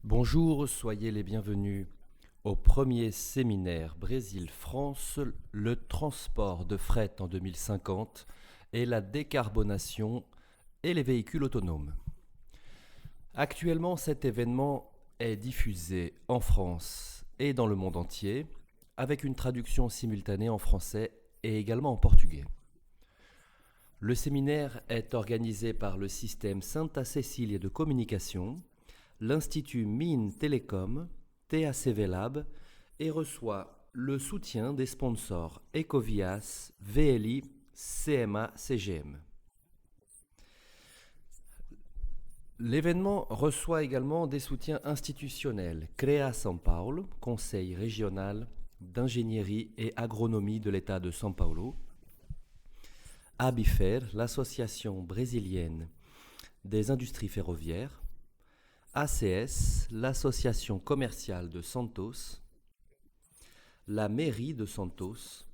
Bonjour, soyez les bienvenus au premier séminaire Brésil-France, le transport de fret en 2050 et la décarbonation et les véhicules autonomes. Actuellement, cet événement est diffusé en France et dans le monde entier, avec une traduction simultanée en français et également en portugais. Le séminaire est organisé par le système Santa Cecília de communication, l'Institut Mines Télécom, TACV Lab et reçoit le soutien des sponsors Ecovias, VLI, CMA, CGM. L'événement reçoit également des soutiens institutionnels CREA São Paulo, Conseil régional d'ingénierie et agronomie de l'État de São Paulo, ABIFER, l'association brésilienne des industries ferroviaires, ACS, l'association commerciale de Santos, la mairie de Santos,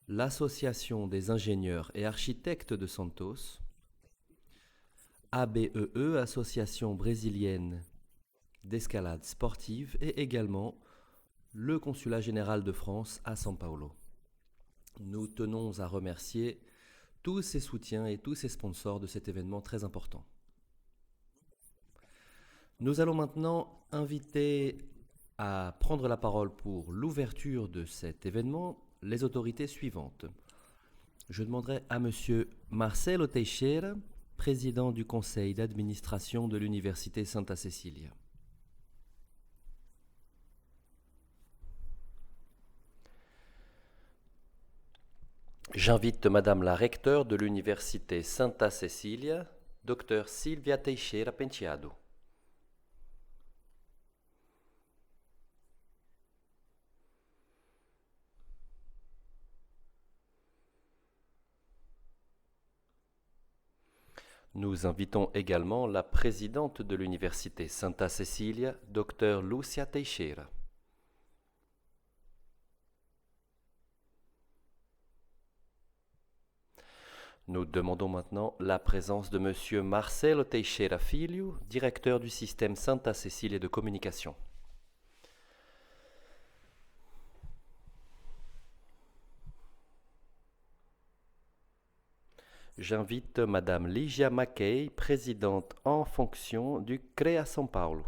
l'association des ingénieurs et architectes de Santos, ABEE, association brésilienne d'escalade sportive, et également le consulat général de France à São Paulo. Nous tenons à remercier tous ces soutiens et tous ces sponsors de cet événement très important. Nous allons maintenant inviter à prendre la parole pour l'ouverture de cet événement les autorités suivantes. Je demanderai à Monsieur Marcelo Teixeira, président du conseil d'administration de l'Université Santa Cecília. J'invite Madame la recteure de l'Université Santa Cecília, Dr Silvia Teixeira Penteado. Nous invitons également la présidente de l'Université Santa Cecília, Dr Lúcia Teixeira. Nous demandons maintenant la présence de Monsieur Marcelo Teixeira Filho, directeur du système Santa Cecília de communication. J'invite Madame Ligia Mackey, présidente en fonction du CREA São Paulo.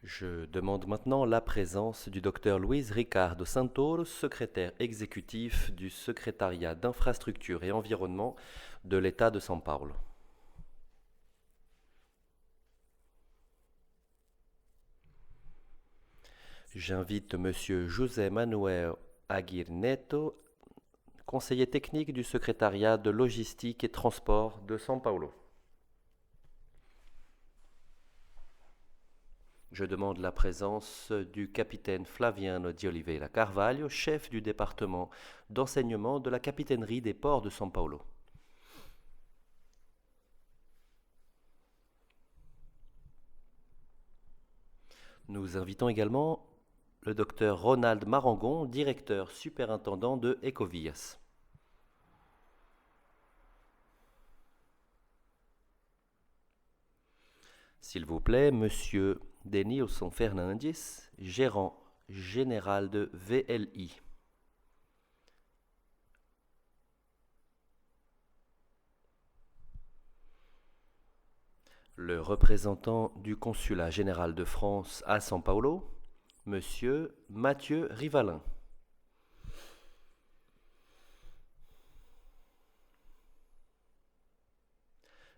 Je demande maintenant la présence du Dr Luiz Ricardo Santoro, secrétaire exécutif du secrétariat d'infrastructure et environnement de l'État de São Paulo. J'invite Monsieur José Manuel Aguirre Neto, conseiller technique du secrétariat de logistique et transport de São Paulo. Je demande la présence du capitaine Flaviano de Oliveira Carvalho, chef du département d'enseignement de la capitainerie des ports de São Paulo. Nous invitons également le docteur Ronald Marangon, directeur superintendant de Ecovias. S'il vous plaît, Monsieur Denilson Fernandes, gérant général de VLI. Le représentant du consulat général de France à São Paulo, Monsieur Mathieu Rivalin.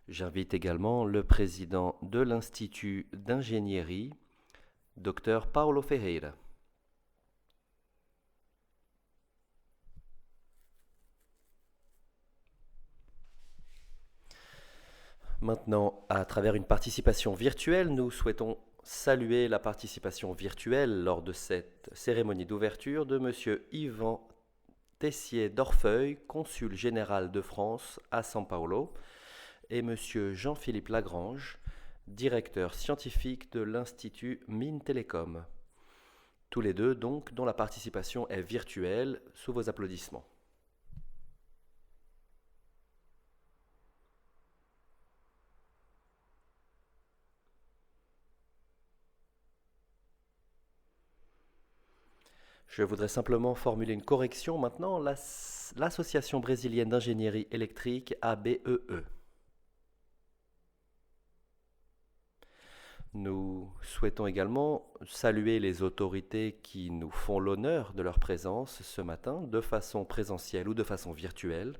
J'invite également le président de l'Institut d'ingénierie, Dr Paulo Ferreira. Maintenant, à travers une participation virtuelle, nous souhaitons saluer la participation virtuelle lors de cette cérémonie d'ouverture de M. Yvan Tessier d'Orfeuille, consul général de France à São Paulo, et M. Jean-Philippe Lagrange, directeur scientifique de l'Institut Mines Télécom. Tous les deux, donc, dont la participation est virtuelle, sous vos applaudissements. Je voudrais simplement formuler une correction maintenant. L'Association brésilienne d'ingénierie électrique ABEE. Nous souhaitons également saluer les autorités qui nous font l'honneur de leur présence ce matin, de façon présentielle ou de façon virtuelle.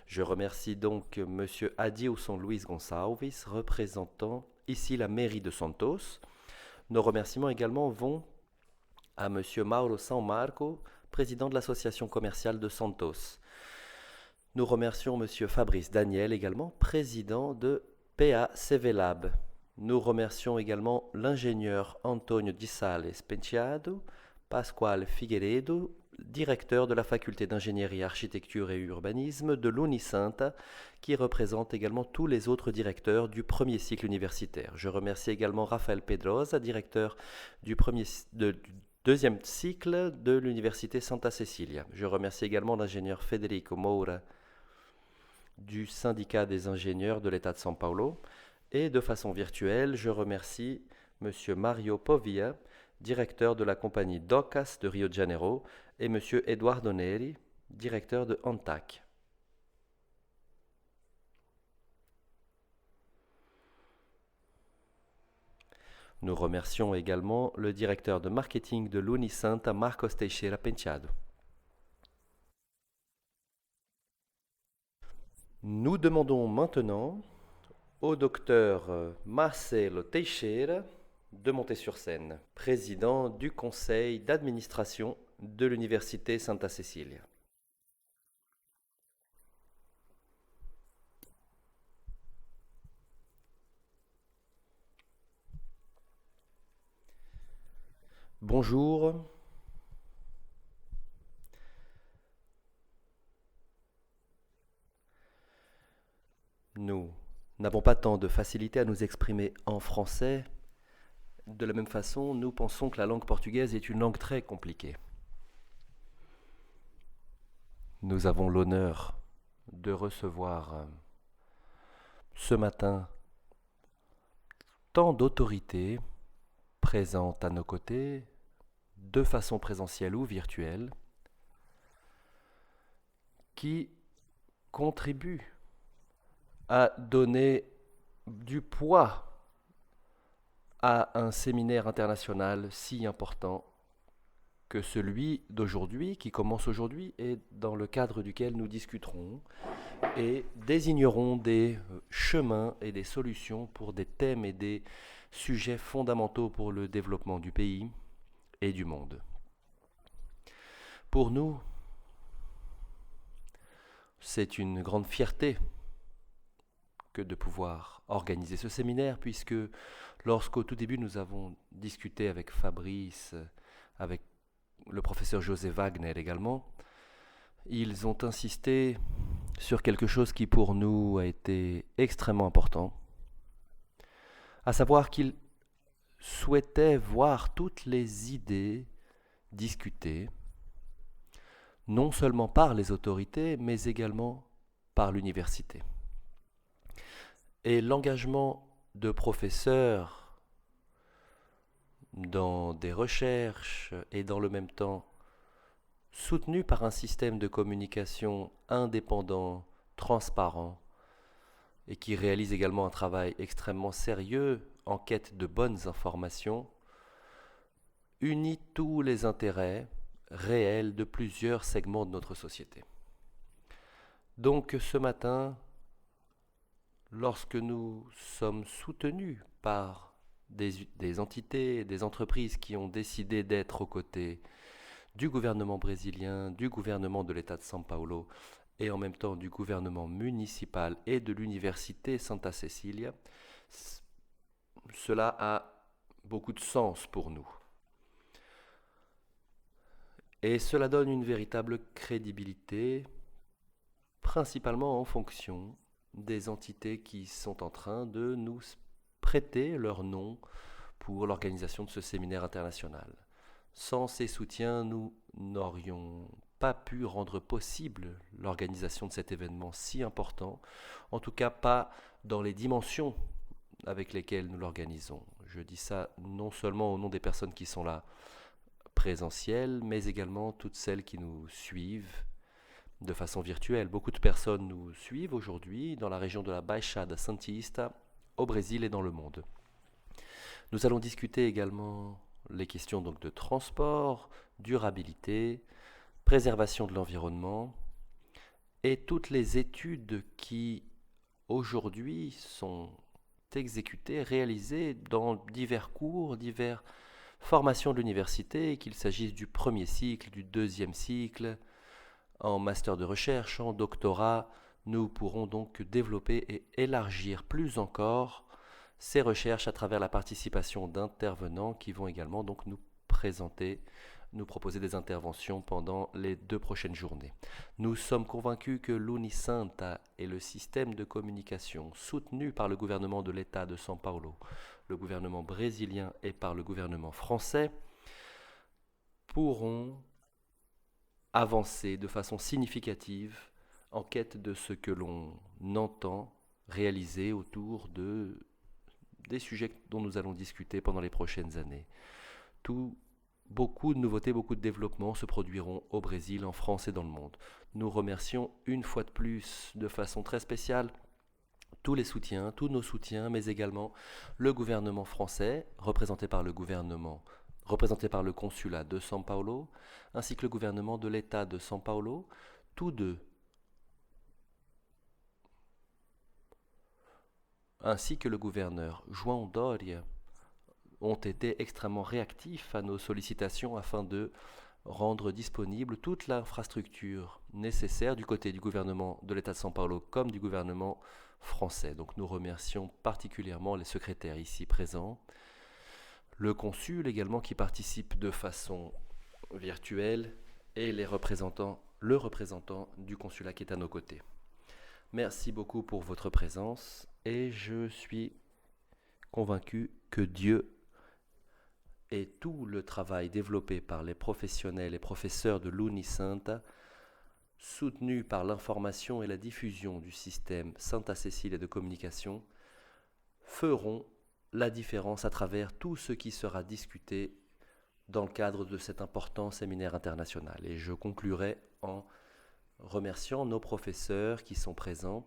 Je remercie donc M. Adilson Luis Gonçalves, représentant ici la mairie de Santos. Nos remerciements également vont à M. Mauro San Marco, président de l'association commerciale de Santos. Nous remercions M. Fabrice Daniel également, président de PACV Lab. Nous remercions également l'ingénieur Antonio Di Sales Penteado, Pasquale Figueiredo, directeur de la faculté d'ingénierie, architecture et urbanisme de l'Unisanta, qui représente également tous les autres directeurs du premier cycle universitaire. Je remercie également Rafael Pedrosa, directeur du deuxième cycle de l'université Santa Cecilia. Je remercie également l'ingénieur Federico Moura du syndicat des ingénieurs de l'État de São Paulo. Et de façon virtuelle, je remercie M. Mario Povia, directeur de la compagnie Docas de Rio de Janeiro, et M. Eduardo Neri, directeur de ANTAC. Nous remercions également le directeur de marketing de l'Unisanta, Marcos Teixeira Penteado. Nous demandons maintenant au docteur Marcelo Teixeira de monter sur scène, président du conseil d'administration de l'université Santa Cecilia. Bonjour. Nous n'avons pas tant de facilité à nous exprimer en français. De la même façon, nous pensons que la langue portugaise est une langue très compliquée. Nous avons l'honneur de recevoir ce matin tant d'autorités présentes à nos côtés, de façon présentielle ou virtuelle, qui contribuent à donner du poids à un séminaire international si important que celui d'aujourd'hui, qui commence aujourd'hui et dans le cadre duquel nous discuterons et désignerons des chemins et des solutions pour des thèmes et des sujets fondamentaux pour le développement du pays et du monde. Pour nous, c'est une grande fierté que de pouvoir organiser ce séminaire, puisque lorsqu'au tout début nous avons discuté avec Fabrice, avec le professeur José Wagner également, ils ont insisté sur quelque chose qui pour nous a été extrêmement important, à savoir qu'ils souhaitaient voir toutes les idées discutées, non seulement par les autorités, mais également par l'université. Et l'engagement de professeurs dans des recherches et dans le même temps soutenu par un système de communication indépendant, transparent, et qui réalise également un travail extrêmement sérieux en quête de bonnes informations, unit tous les intérêts réels de plusieurs segments de notre société. Donc ce matin, lorsque nous sommes soutenus par des entités, des entreprises qui ont décidé d'être aux côtés du gouvernement brésilien, du gouvernement de l'État de São Paulo et en même temps du gouvernement municipal et de l'université Santa Cecilia, cela a beaucoup de sens pour nous. Et cela donne une véritable crédibilité, principalement en fonction des entités qui sont en train de nous prêter leur nom pour l'organisation de ce séminaire international. Sans ces soutiens, nous n'aurions pas pu rendre possible l'organisation de cet événement si important, en tout cas pas dans les dimensions avec lesquelles nous l'organisons. Je dis ça non seulement au nom des personnes qui sont là présentiel, mais également toutes celles qui nous suivent de façon virtuelle. Beaucoup de personnes nous suivent aujourd'hui dans la région de la Baixada Santista, au Brésil et dans le monde. Nous allons discuter également les questions donc de transport, durabilité, préservation de l'environnement et toutes les études qui aujourd'hui sont exécutées, réalisées dans divers cours, diverses formations de l'université, qu'il s'agisse du premier cycle, du deuxième cycle, en master de recherche, en doctorat. Nous pourrons donc développer et élargir plus encore ces recherches à travers la participation d'intervenants qui vont également donc nous présenter, nous proposer des interventions pendant les 2 prochaines journées. Nous sommes convaincus que l'Unisanta est le système de communication soutenu par le gouvernement de l'État de São Paulo, le gouvernement brésilien et par le gouvernement français, pourront avancer de façon significative en quête de ce que l'on entend réaliser autour des sujets dont nous allons discuter pendant les prochaines années. Beaucoup de nouveautés, beaucoup de développements se produiront au Brésil, en France et dans le monde. Nous remercions une fois de plus, de façon très spéciale, tous nos soutiens, mais également le gouvernement français, représenté par le consulat de São Paulo, ainsi que le gouvernement de l'État de São Paulo, tous deux, ainsi que le gouverneur João Doria, ont été extrêmement réactifs à nos sollicitations afin de rendre disponible toute l'infrastructure nécessaire du côté du gouvernement de l'État de São Paulo comme du gouvernement français. Donc nous remercions particulièrement les secrétaires ici présents, le consul également qui participe de façon virtuelle et le représentant du consulat qui est à nos côtés. Merci beaucoup pour votre présence et je suis convaincu que Dieu et tout le travail développé par les professionnels et professeurs de l'Unisanta, soutenu par l'information et la diffusion du système Santa Cecília de communication, feront la différence à travers tout ce qui sera discuté dans le cadre de cet important séminaire international. Et je conclurai en remerciant nos professeurs qui sont présents,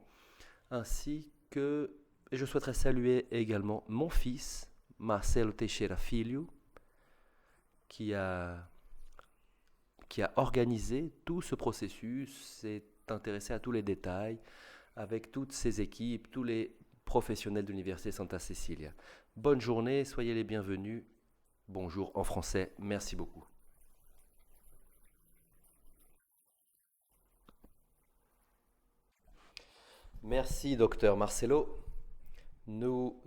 ainsi que, et je souhaiterais saluer également mon fils, Marcelo Teixeira Filho, qui a organisé tout ce processus, s'est intéressé à tous les détails, avec toutes ses équipes, tous les professionnels de l'Université Santa Cecília. Bonne journée, soyez les bienvenus. Bonjour en français, merci beaucoup. Merci, docteur Marcelo. Nous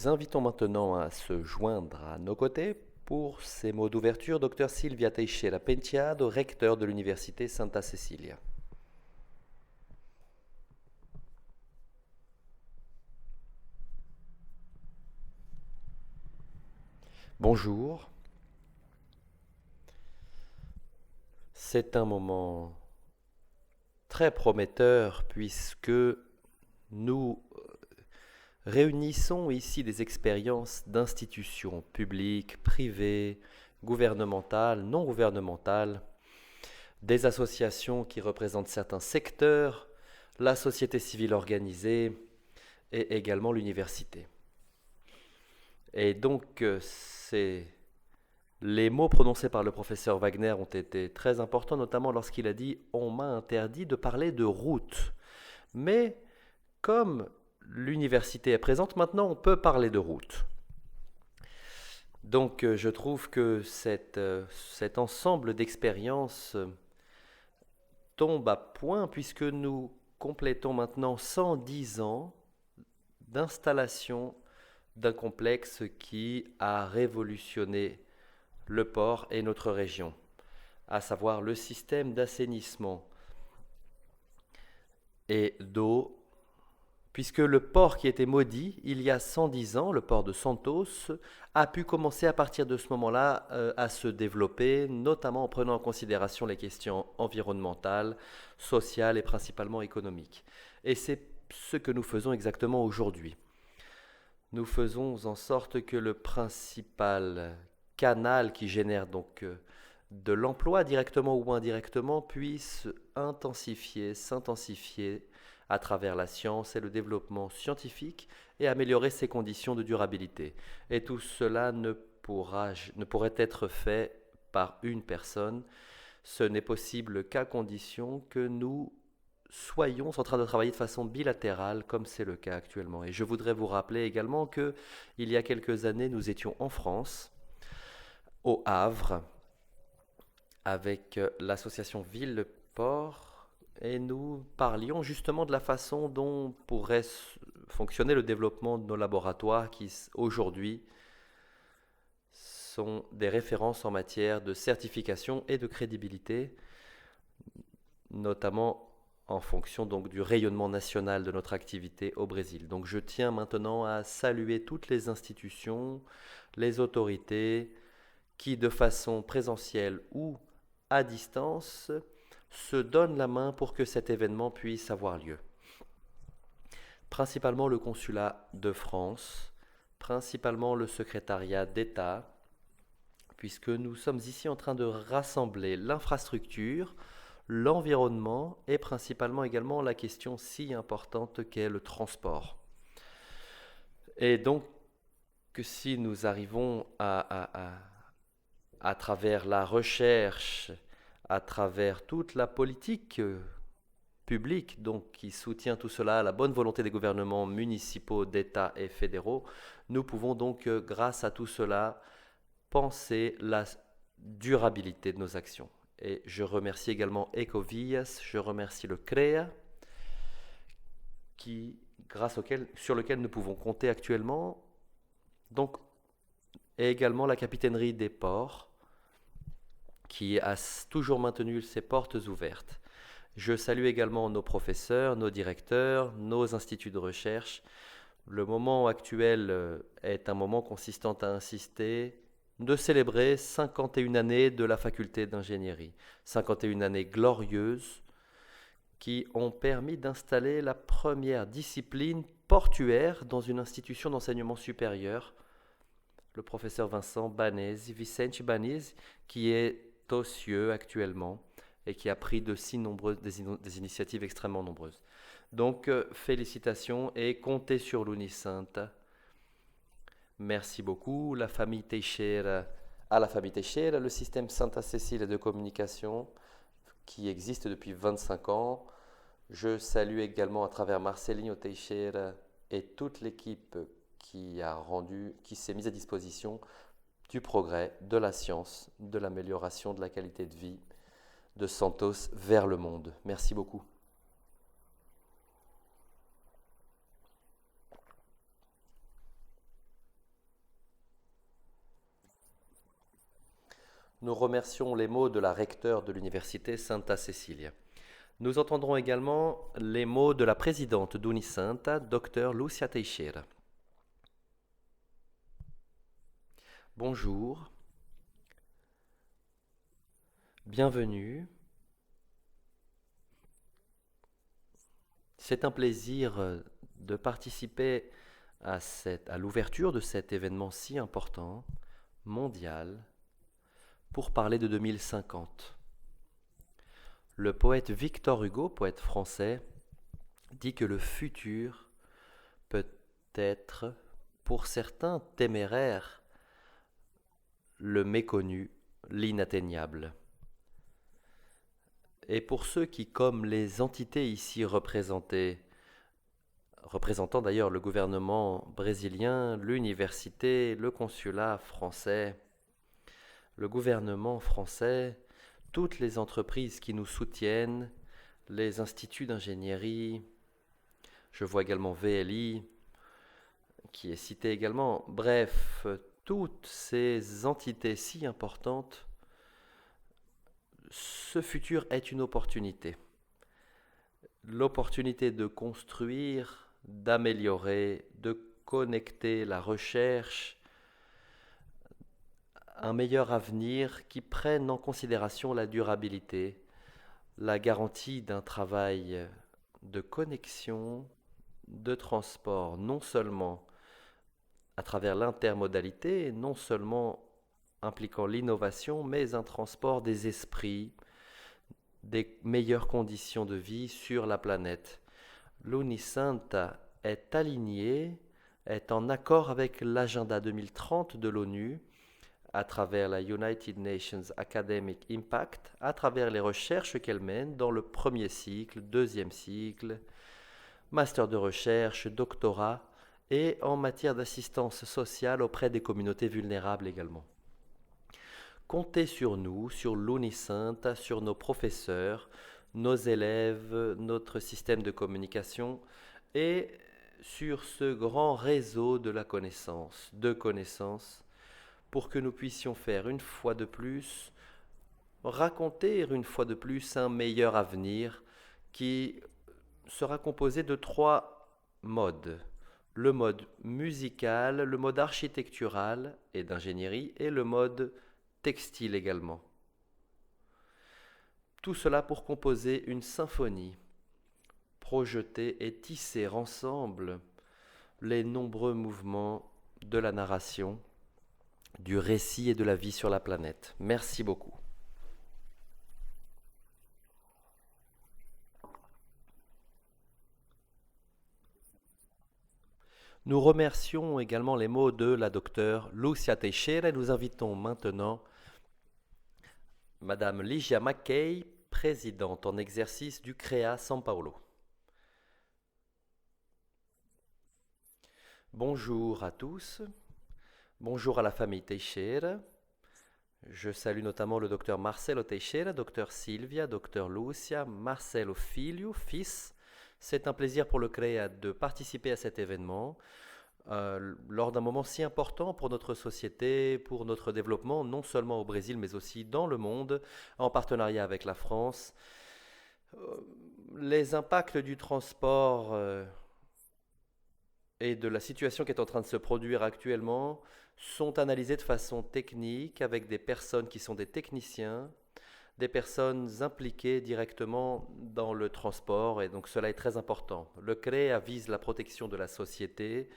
invitons maintenant à se joindre à nos côtés pour ces mots d'ouverture, docteur Silvia Teixeira Penteado, recteur de l'Université Santa Cecília. Bonjour. C'est un moment très prometteur puisque nous réunissons ici des expériences d'institutions publiques, privées, gouvernementales, non gouvernementales, des associations qui représentent certains secteurs, la société civile organisée et également l'université. Et donc, les mots prononcés par le professeur Wagner ont été très importants, notamment lorsqu'il a dit « on m'a interdit de parler de route ». Mais comme l'université est présente, maintenant on peut parler de route. Donc je trouve que cet ensemble d'expériences tombe à point puisque nous complétons maintenant 110 ans d'installation d'un complexe qui a révolutionné le port et notre région, à savoir le système d'assainissement et d'eau, puisque le port qui était maudit il y a 110 ans, le port de Santos, a pu commencer à partir de ce moment-là à se développer, notamment en prenant en considération les questions environnementales, sociales et principalement économiques. Et c'est ce que nous faisons exactement aujourd'hui. Nous faisons en sorte que le principal canal qui génère donc de l'emploi directement ou indirectement puisse s'intensifier à travers la science et le développement scientifique et améliorer ses conditions de durabilité. Et tout cela ne pourrait être fait par une personne. Ce n'est possible qu'à condition que nous soyons en train de travailler de façon bilatérale, comme c'est le cas actuellement. Et je voudrais vous rappeler également que il y a quelques années, nous étions en France, au Havre, avec l'association Ville-Port, et nous parlions justement de la façon dont pourrait fonctionner le développement de nos laboratoires qui aujourd'hui sont des références en matière de certification et de crédibilité, notamment en fonction donc du rayonnement national de notre activité au Brésil. Donc je tiens maintenant à saluer toutes les institutions, les autorités qui de façon présentielle ou à distance se donnent la main pour que cet événement puisse avoir lieu. Principalement le consulat de France, principalement le secrétariat d'État, puisque nous sommes ici en train de rassembler l'infrastructure, l'environnement et principalement également la question si importante qu'est le transport. Et donc, que si nous arrivons à travers la recherche, à travers toute la politique publique donc, qui soutient tout cela, la bonne volonté des gouvernements municipaux, d'État et fédéraux, nous pouvons donc, grâce à tout cela, penser la durabilité de nos actions. Et je remercie également Ecovias, je remercie le CREA, sur lequel nous pouvons compter actuellement, donc, et également la capitainerie des ports, qui a toujours maintenu ses portes ouvertes. Je salue également nos professeurs, nos directeurs, nos instituts de recherche. Le moment actuel est un moment consistant à insister de célébrer 51 années de la faculté d'ingénierie. 51 années glorieuses qui ont permis d'installer la première discipline portuaire dans une institution d'enseignement supérieur, le professeur Vicente Banese, qui est aux cieux actuellement et qui a pris des initiatives extrêmement nombreuses. Donc, félicitations et comptez sur l'Unisynth. Merci beaucoup, la famille Teixeira, à la famille Teixeira, le système Santa Cecilia de communication qui existe depuis 25 ans. Je salue également à travers Marcelinho Teixeira et toute l'équipe qui s'est mise à disposition du progrès, de la science, de l'amélioration de la qualité de vie de Santos vers le monde. Merci beaucoup. Nous remercions les mots de la recteure de l'université Santa Cecilia. Nous entendrons également les mots de la présidente d'Unisynth, Dr Lúcia Teixeira. Bonjour, bienvenue. C'est un plaisir de participer à l'ouverture de cet événement si important, mondial, pour parler de 2050. Le poète Victor Hugo, poète français, dit que le futur peut être, pour certains téméraires, le méconnu, l'inatteignable. Et pour ceux qui, comme les entités ici représentées, représentant d'ailleurs le gouvernement brésilien, l'université, le consulat français, le gouvernement français, toutes les entreprises qui nous soutiennent, les instituts d'ingénierie, je vois également VLI, qui est cité également, bref, toutes ces entités si importantes, ce futur est une opportunité. L'opportunité de construire, d'améliorer, de connecter la recherche, un meilleur avenir qui prenne en considération la durabilité, la garantie d'un travail de connexion, de transport, non seulement à travers l'intermodalité, non seulement impliquant l'innovation, mais un transport des esprits, des meilleures conditions de vie sur la planète. L'Unisanta est aligné, est en accord avec l'agenda 2030 de l'ONU à travers la United Nations Academic Impact, à travers les recherches qu'elle mène dans le premier cycle, deuxième cycle, master de recherche, doctorat et en matière d'assistance sociale auprès des communautés vulnérables également. Comptez sur nous, sur l'Unisanta, sur nos professeurs, nos élèves, notre système de communication et sur ce grand réseau de la connaissance, de connaissances, pour que nous puissions faire une fois de plus, raconter une fois de plus un meilleur avenir qui sera composé de 3 modes. Le mode musical, le mode architectural et d'ingénierie et le mode textile également. Tout cela pour composer une symphonie, projeter et tisser ensemble les nombreux mouvements de la narration, du récit et de la vie sur la planète. Merci beaucoup. Nous remercions également les mots de la docteure Lucia Teixeira et nous invitons maintenant Madame Ligia McKay, présidente en exercice du CREA São Paulo. Bonjour à tous, bonjour à la famille Teixeira. Je salue notamment le docteur Marcelo Teixeira, docteur Silvia, docteur Lucia, Marcelo Filho, fils. C'est un plaisir pour le CREA de participer à cet événement lors d'un moment si important pour notre société, pour notre développement, non seulement au Brésil, mais aussi dans le monde, en partenariat avec la France. Les impacts du transport et de la situation qui est en train de se produire actuellement sont analysés de façon technique avec des personnes qui sont des techniciens, des personnes impliquées directement dans le transport, et donc cela est très important. Le CREA vise la protection de la société,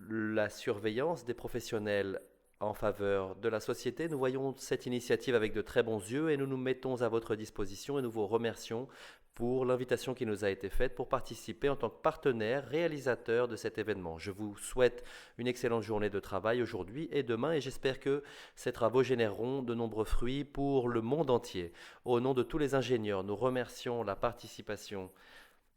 la surveillance des professionnels en faveur de la société. Nous voyons cette initiative avec de très bons yeux et nous nous mettons à votre disposition et nous vous remercions pour l'invitation qui nous a été faite pour participer en tant que partenaire réalisateur de cet événement. Je vous souhaite une excellente journée de travail aujourd'hui et demain et j'espère que ces travaux généreront de nombreux fruits pour le monde entier. Au nom de tous les ingénieurs, nous remercions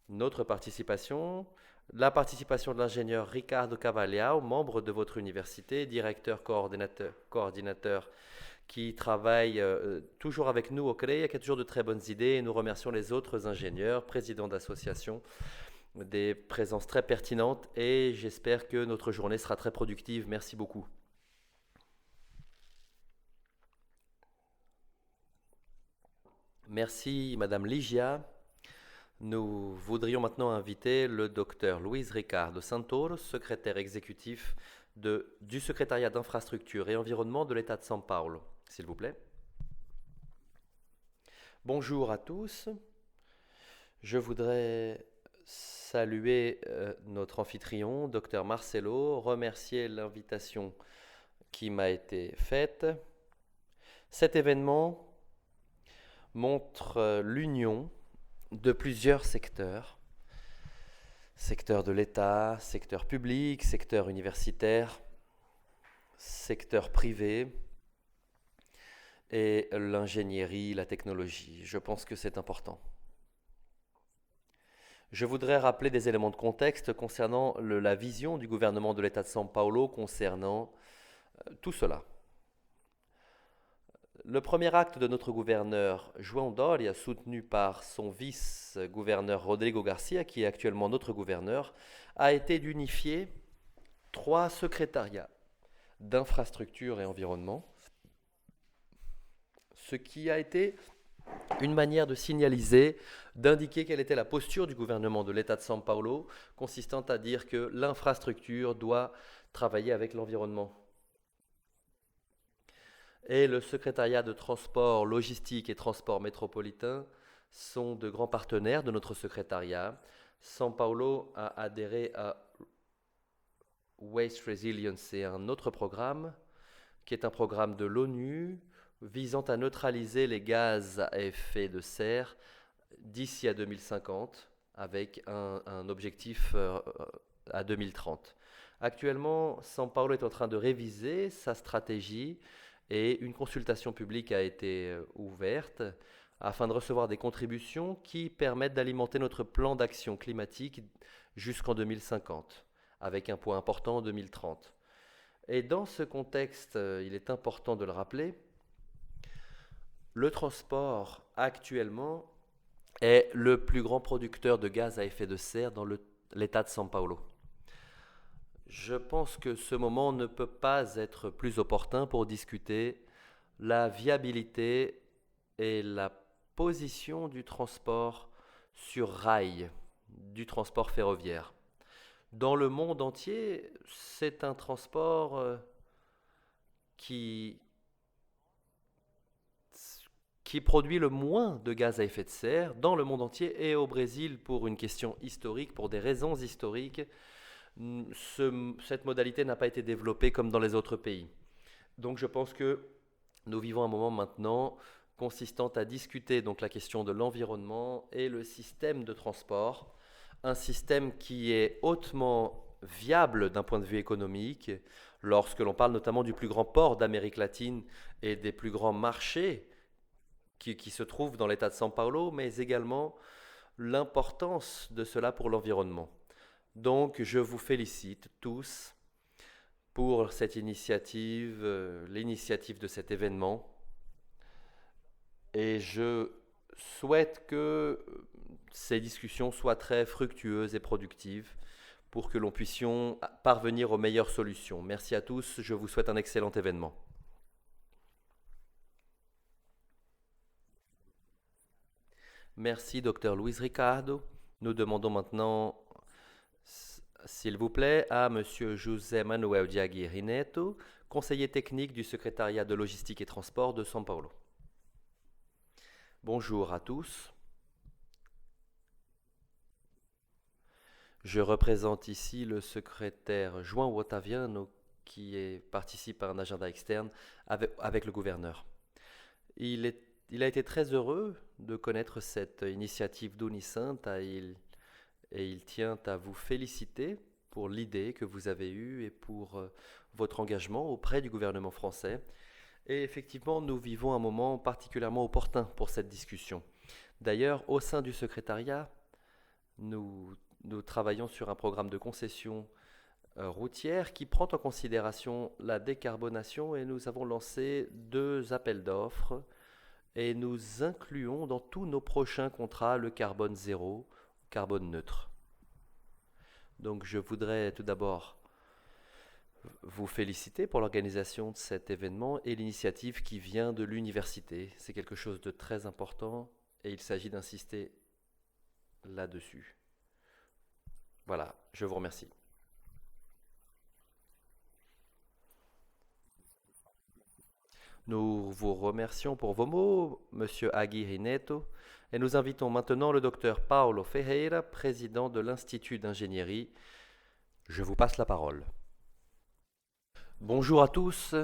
notre participation, la participation de l'ingénieur Ricardo Cavaliao, membre de votre université, directeur coordinateur qui travaille toujours avec nous au CREA, qui a toujours de très bonnes idées. Et nous remercions les autres ingénieurs, présidents d'associations, des présences très pertinentes. Et j'espère que notre journée sera très productive. Merci beaucoup. Merci, Madame Ligia. Nous voudrions maintenant inviter le docteur Luiz Ricardo Santoro, secrétaire exécutif du secrétariat d'infrastructure et environnement de l'État de São Paulo. S'il vous plaît. Bonjour à tous. Je voudrais saluer notre amphitryon, docteur Marcelo, remercier l'invitation qui m'a été faite. Cet événement montre l'union de plusieurs secteurs, secteur de l'État, secteur public, secteur universitaire, secteur privé et l'ingénierie, la technologie. Je pense que c'est important. Je voudrais rappeler des éléments de contexte concernant la vision du gouvernement de l'État de São Paulo concernant tout cela. Le premier acte de notre gouverneur João Doria, soutenu par son vice-gouverneur Rodrigo Garcia, qui est actuellement notre gouverneur, a été d'unifier 3 secrétariats d'infrastructure et environnement, ce qui a été une manière de signaliser, d'indiquer quelle était la posture du gouvernement de l'État de São Paulo, consistant à dire que l'infrastructure doit travailler avec l'environnement. Et le secrétariat de transport, logistique et transport métropolitain sont de grands partenaires de notre secrétariat. São Paulo a adhéré à Waste Resilience et un autre programme qui est un programme de l'ONU visant à neutraliser les gaz à effet de serre d'ici à 2050, avec un objectif à 2030. Actuellement, São Paulo est en train de réviser sa stratégie et une consultation publique a été ouverte afin de recevoir des contributions qui permettent d'alimenter notre plan d'action climatique jusqu'en 2050, avec un point important en 2030. Et dans ce contexte, il est important de le rappeler, le transport actuellement est le plus grand producteur de gaz à effet de serre dans l'État de São Paulo. Je pense que ce moment ne peut pas être plus opportun pour discuter la viabilité et la position du transport sur rail, du transport ferroviaire. Dans le monde entier, c'est un transport qui, qui produit le moins de gaz à effet de serre dans le monde entier et au Brésil pour une question historique, pour des raisons historiques. Cette modalité n'a pas été développée comme dans les autres pays. Donc je pense que nous vivons un moment maintenant consistant à discuter donc la question de l'environnement et le système de transport, un système qui est hautement viable d'un point de vue économique, lorsque l'on parle notamment du plus grand port d'Amérique latine et des plus grands marchés qui se trouvent dans l'État de São Paulo, mais également l'importance de cela pour l'environnement. Donc je vous félicite tous pour cette initiative, l'initiative de cet événement. Et je souhaite que ces discussions soient très fructueuses et productives pour que l'on puisse parvenir aux meilleures solutions. Merci à tous, je vous souhaite un excellent événement. Merci, Dr Luis Ricardo. Nous demandons maintenant, s'il vous plaît, à Monsieur José Manuel de Aguirre Neto, conseiller technique du secrétariat de logistique et transport de São Paulo. Bonjour à tous. Je représente ici le secrétaire João Otaviano qui participe à un agenda externe avec le gouverneur. Il a été très heureux de connaître cette initiative d'Unicenta et il tient à vous féliciter pour l'idée que vous avez eue et pour votre engagement auprès du gouvernement français. Et effectivement, nous vivons un moment particulièrement opportun pour cette discussion. D'ailleurs, au sein du secrétariat, nous travaillons sur un programme de concession routière qui prend en considération la décarbonation et nous avons lancé 2 appels d'offres et nous incluons dans tous nos prochains contrats le carbone zéro, carbone neutre. Donc je voudrais tout d'abord vous féliciter pour l'organisation de cet événement et l'initiative qui vient de l'université. C'est quelque chose de très important et il s'agit d'insister là-dessus. Voilà, je vous remercie. Nous vous remercions pour vos mots, Monsieur Aguirre Neto, et nous invitons maintenant le docteur Paulo Ferreira, président de l'Institut d'ingénierie. Je vous passe la parole. Bonjour à tous.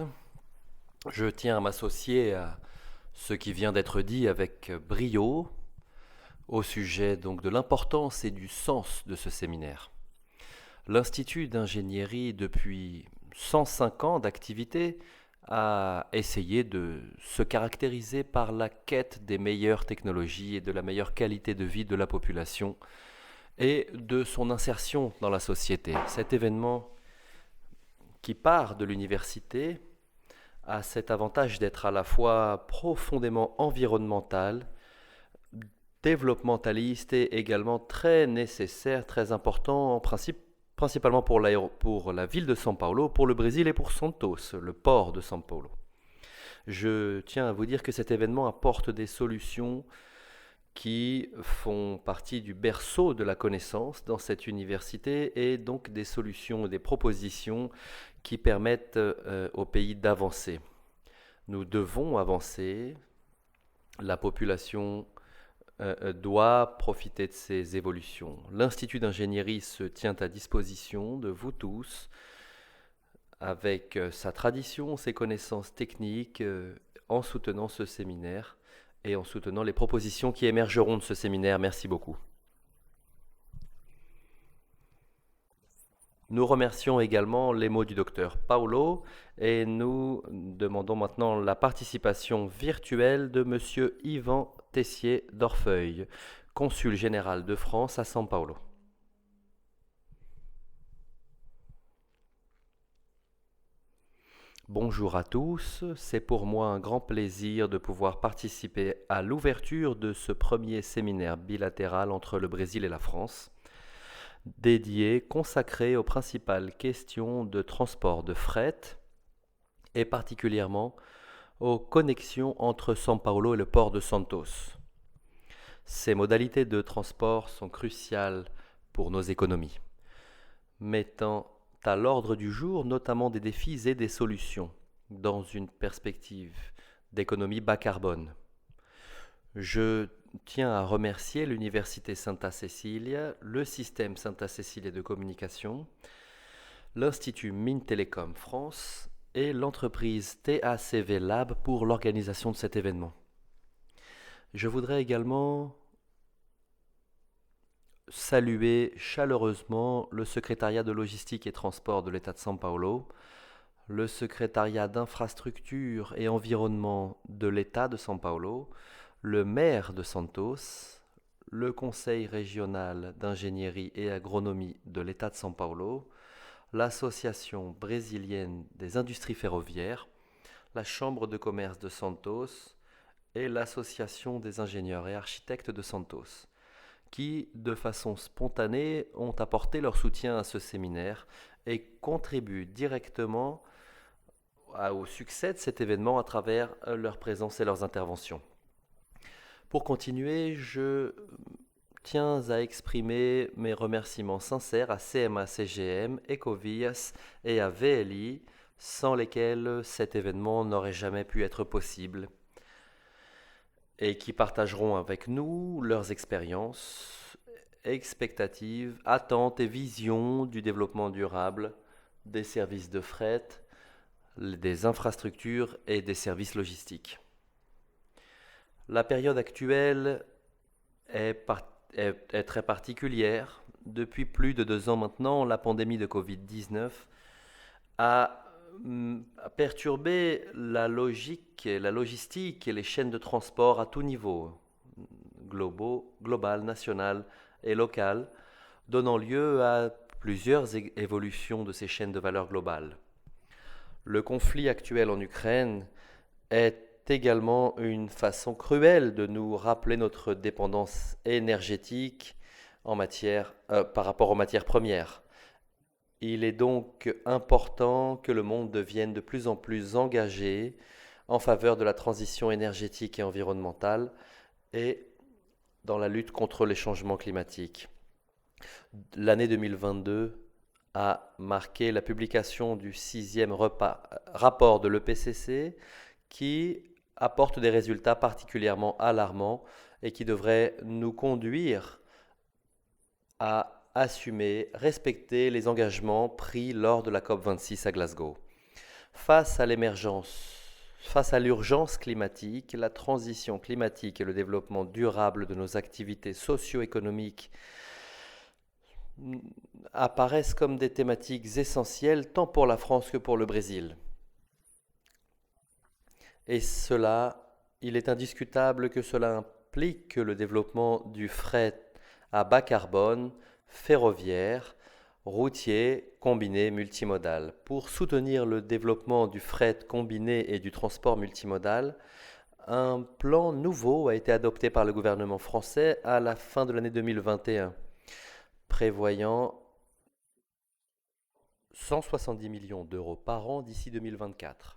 Je tiens à m'associer à ce qui vient d'être dit avec brio au sujet donc de l'importance et du sens de ce séminaire. L'Institut d'ingénierie, depuis 105 ans d'activité, a essayé de se caractériser par la quête des meilleures technologies et de la meilleure qualité de vie de la population et de son insertion dans la société. Cet événement qui part de l'université a cet avantage d'être à la fois profondément environnemental, développementaliste et également très nécessaire, très important en principe, principalement pour la ville de São Paulo, pour le Brésil et pour Santos, le port de São Paulo. Je tiens à vous dire que cet événement apporte des solutions qui font partie du berceau de la connaissance dans cette université et donc des solutions et des propositions qui permettent au pays d'avancer. Nous devons avancer, la population doit profiter de ces évolutions. L'Institut d'ingénierie se tient à disposition de vous tous avec sa tradition, ses connaissances techniques, en soutenant ce séminaire et en soutenant les propositions qui émergeront de ce séminaire. Merci beaucoup. Nous remercions également les mots du docteur Paolo et nous demandons maintenant la participation virtuelle de Monsieur Yvan Tessier d'Orfeuille, consul général de France à São Paulo. Bonjour à tous, c'est pour moi un grand plaisir de pouvoir participer à l'ouverture de ce premier séminaire bilatéral entre le Brésil et la France, consacré aux principales questions de transport de fret et particulièrement aux connexions entre São Paulo et le port de Santos. Ces modalités de transport sont cruciales pour nos économies, mettant à l'ordre du jour notamment des défis et des solutions dans une perspective d'économie bas carbone. Je tiens à remercier l'Université Santa Cecilia, le système Santa Cecilia de communication, l'Institut Mines Télécom France et l'entreprise TACV Lab pour l'organisation de cet événement. Je voudrais également saluer chaleureusement le secrétariat de logistique et transport de l'État de São Paulo, le secrétariat d'infrastructure et environnement de l'État de São Paulo, le maire de Santos, le conseil régional d'ingénierie et agronomie de l'État de São Paulo, l'association brésilienne des industries ferroviaires, la chambre de commerce de Santos et l'association des ingénieurs et architectes de Santos, qui, de façon spontanée, ont apporté leur soutien à ce séminaire et contribuent directement au succès de cet événement à travers leur présence et leurs interventions. Pour continuer, je tiens à exprimer mes remerciements sincères à CMA-CGM, Ecovias et à VLI, sans lesquels cet événement n'aurait jamais pu être possible, et qui partageront avec nous leurs expériences, expectatives, attentes et visions du développement durable, des services de fret, des infrastructures et des services logistiques. La période actuelle est très particulière. Depuis plus de 2 ans maintenant, la pandémie de Covid-19 a perturbé la logistique et les chaînes de transport à tout niveau, global, national et local, donnant lieu à plusieurs évolutions de ces chaînes de valeur globales. Le conflit actuel en Ukraine est également une façon cruelle de nous rappeler notre dépendance énergétique par rapport aux matières premières. Il est donc important que le monde devienne de plus en plus engagé en faveur de la transition énergétique et environnementale et dans la lutte contre les changements climatiques. L'année 2022 a marqué la publication du 6e rapport de l'EPCC qui apporte des résultats particulièrement alarmants et qui devraient nous conduire à assumer, respecter les engagements pris lors de la COP26 à Glasgow. Face à l'urgence climatique, la transition climatique et le développement durable de nos activités socio-économiques apparaissent comme des thématiques essentielles tant pour la France que pour le Brésil. Et il est indiscutable que cela implique que le développement du fret à bas carbone, ferroviaire, routier, combiné, multimodal. Pour soutenir le développement du fret combiné et du transport multimodal, un plan nouveau a été adopté par le gouvernement français à la fin de l'année 2021, prévoyant 170 millions d'euros par an d'ici 2024.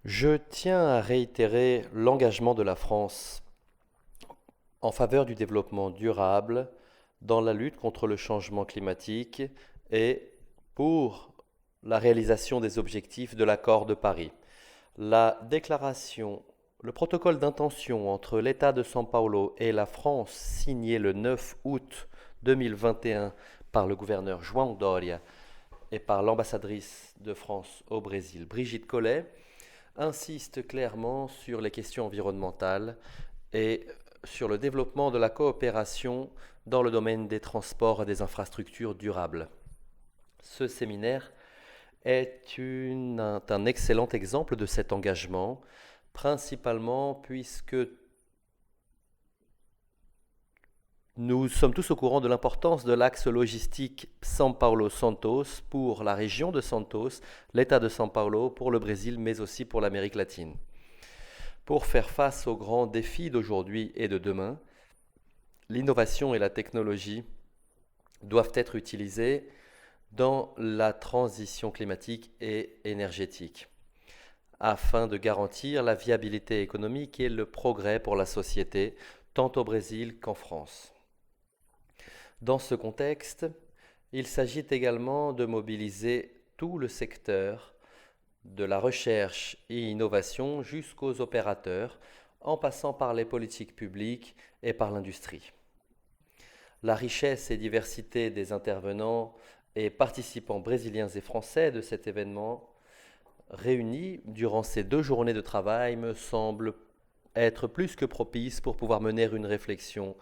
Je tiens à réitérer l'engagement de la France en faveur du développement durable dans la lutte contre le changement climatique et pour la réalisation des objectifs de l'accord de Paris. Le protocole d'intention entre l'État de São Paulo et la France, signé le 9 août 2021 par le gouverneur João Doria et par l'ambassadrice de France au Brésil, Brigitte Collet, insiste clairement sur les questions environnementales et sur le développement de la coopération dans le domaine des transports et des infrastructures durables. Ce séminaire est un excellent exemple de cet engagement, principalement puisque nous sommes tous au courant de l'importance de l'axe logistique São Paulo-Santos pour la région de Santos, l'État de São Paulo, pour le Brésil, mais aussi pour l'Amérique latine. Pour faire face aux grands défis d'aujourd'hui et de demain, l'innovation et la technologie doivent être utilisées dans la transition climatique et énergétique, afin de garantir la viabilité économique et le progrès pour la société, tant au Brésil qu'en France. Dans ce contexte, il s'agit également de mobiliser tout le secteur de la recherche et innovation jusqu'aux opérateurs, en passant par les politiques publiques et par l'industrie. La richesse et diversité des intervenants et participants brésiliens et français de cet événement réunis durant ces 2 journées de travail me semble être plus que propice pour pouvoir mener une réflexion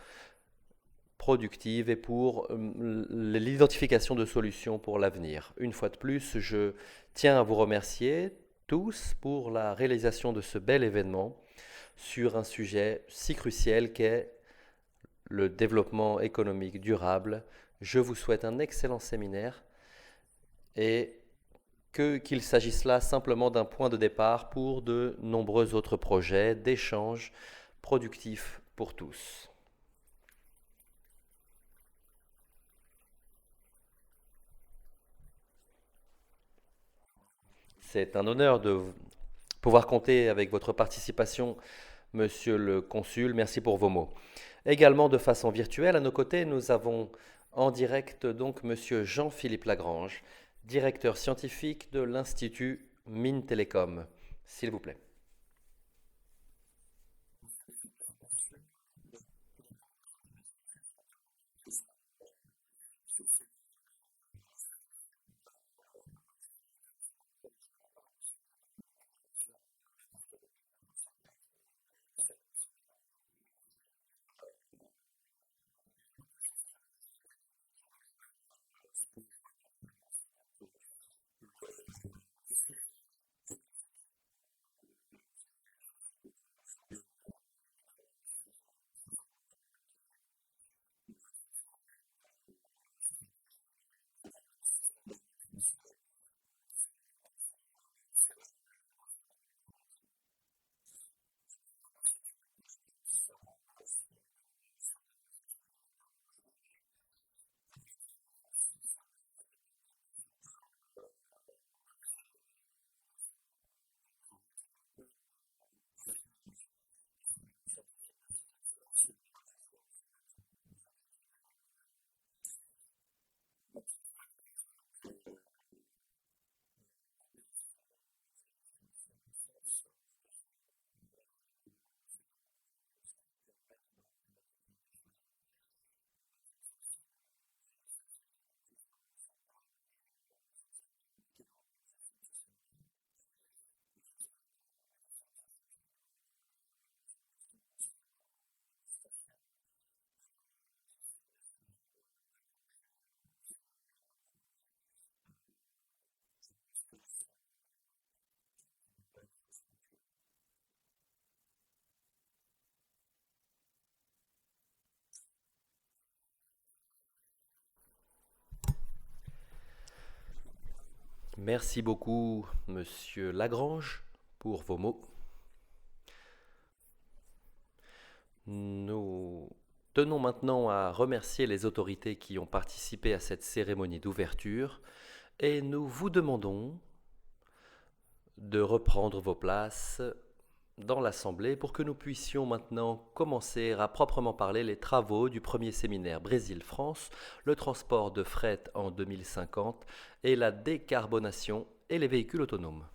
productive et pour l'identification de solutions pour l'avenir. Une fois de plus, je tiens à vous remercier tous pour la réalisation de ce bel événement sur un sujet si crucial qu'est le développement économique durable. Je vous souhaite un excellent séminaire et qu'il s'agisse là simplement d'un point de départ pour de nombreux autres projets d'échanges productifs pour tous. C'est un honneur de pouvoir compter avec votre participation, Monsieur le Consul. Merci pour vos mots. Également de façon virtuelle, à nos côtés, nous avons en direct donc Monsieur Jean-Philippe Lagrange, directeur scientifique de l'Institut Mines Télécom. S'il vous plaît. Merci beaucoup, Monsieur Lagrange, pour vos mots. Nous tenons maintenant à remercier les autorités qui ont participé à cette cérémonie d'ouverture et nous vous demandons de reprendre vos places dans l'Assemblée pour que nous puissions maintenant commencer à proprement parler les travaux du premier séminaire Brésil-France, le transport de fret en 2050 et la décarbonation et les véhicules autonomes.